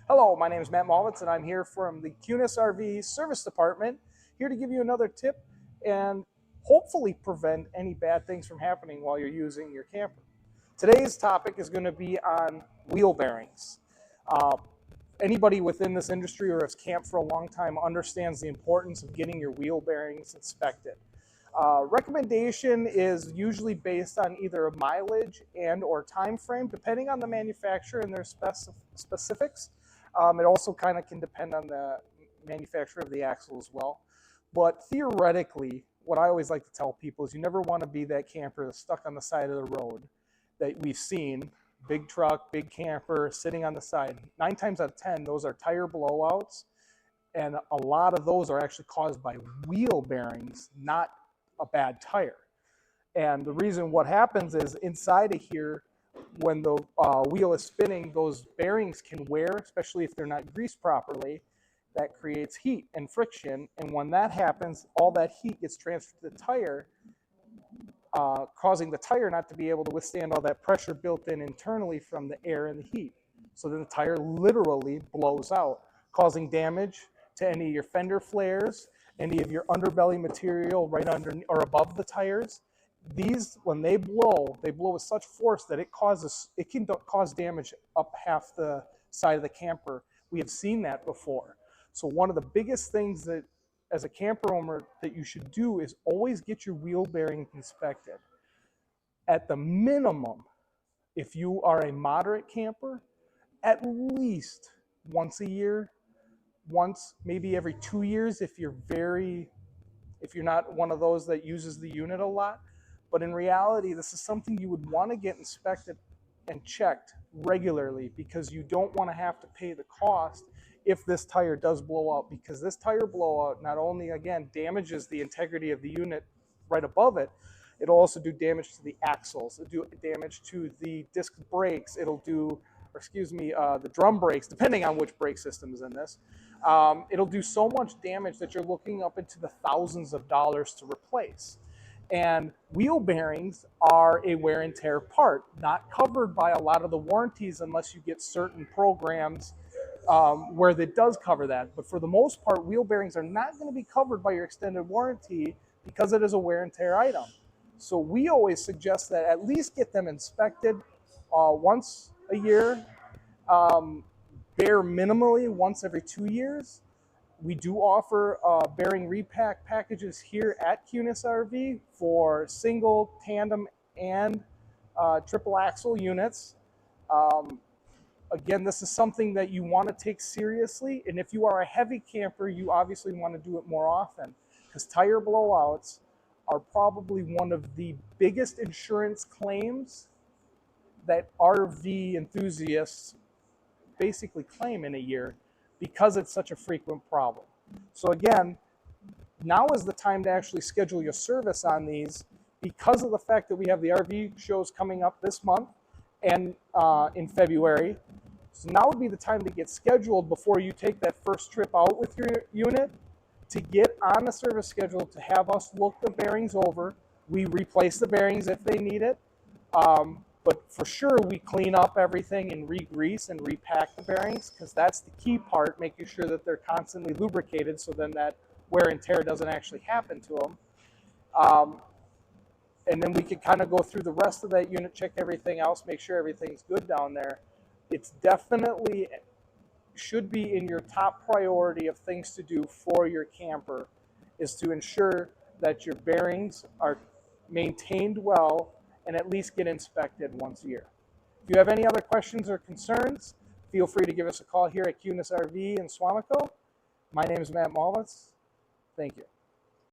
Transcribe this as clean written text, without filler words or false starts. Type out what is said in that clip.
Hello, my name is Matt Malvitz, and I'm here from the Kunes RV Service Department, here to give you another tip and hopefully prevent any bad things from happening while you're using your camper. Today's topic is going to be on wheel bearings. Uh, Anybody within this industry or has camped for a long time understands the importance of getting your wheel bearings inspected. Recommendation is usually based on either a mileage and or time frame, depending on the manufacturer and their specifics. It also kind of can depend on the manufacturer of the axle as well. But theoretically, what I always like to tell people is you never want to be that camper that's stuck on the side of the road that we've seen. Big truck, big camper sitting on the side. 9 times out of 10, those are tire blowouts. And a lot of those are actually caused by wheel bearings, not a bad tire. And the reason what happens is inside of here, when the wheel is spinning, those bearings can wear, especially if they're not greased properly. That creates heat and friction. And when that happens, all that heat gets transferred to the tire, causing the tire not to be able to withstand all that pressure built in internally from the air and the heat. So then the tire literally blows out, causing damage to any of your fender flares, any of your underbelly material right under or above the tires. These, when they blow with such force that it can cause damage up half the side of the camper. We have seen that before. So one of the biggest things that as a camper owner that you should do is always get your wheel bearings inspected. At the minimum, if you are a moderate camper, at least once a year, once, maybe every 2 years if you're not one of those that uses the unit a lot. But in reality, this is something you would want to get inspected and checked regularly, because you don't want to have to pay the cost if this tire does blow out, because this tire blowout not only, again, damages the integrity of the unit right above it, it'll also do damage to the axles, it'll do damage to the disc brakes, it'll do, the drum brakes, depending on which brake system is in this. It'll do so much damage that you're looking up into the thousands of dollars to replace. And wheel bearings are a wear and tear part, not covered by a lot of the warranties unless you get certain programs where that does cover that. But for the most part, wheel bearings are not going to be covered by your extended warranty because it is a wear and tear item. So we always suggest that at least get them inspected once a year, bare minimally once every 2 years. We do offer bearing repack packages here at Kunes RV for single, tandem, and triple axle units. Again, this is something that you want to take seriously, and if you are a heavy camper, you obviously want to do it more often, because tire blowouts are probably one of the biggest insurance claims that RV enthusiasts basically claim in a year, because it's such a frequent problem. So again, now is the time to actually schedule your service on these, because of the fact that we have the RV shows coming up this month and in February. So now would be the time to get scheduled before you take that first trip out with your unit, to get on the service schedule, to have us look the bearings over. We replace the bearings if they need it. But for sure, we clean up everything and re-grease and repack the bearings, because that's the key part, making sure that they're constantly lubricated so then that wear and tear doesn't actually happen to them. And then we can kind of go through the rest of that unit, check everything else, make sure everything's good down there. It's definitely should be in your top priority of things to do for your camper, is to ensure that your bearings are maintained well and at least get inspected once a year. If you have any other questions or concerns, feel free to give us a call here at Kunes RV in Swamico. My name is Matt Malvitz. Thank you.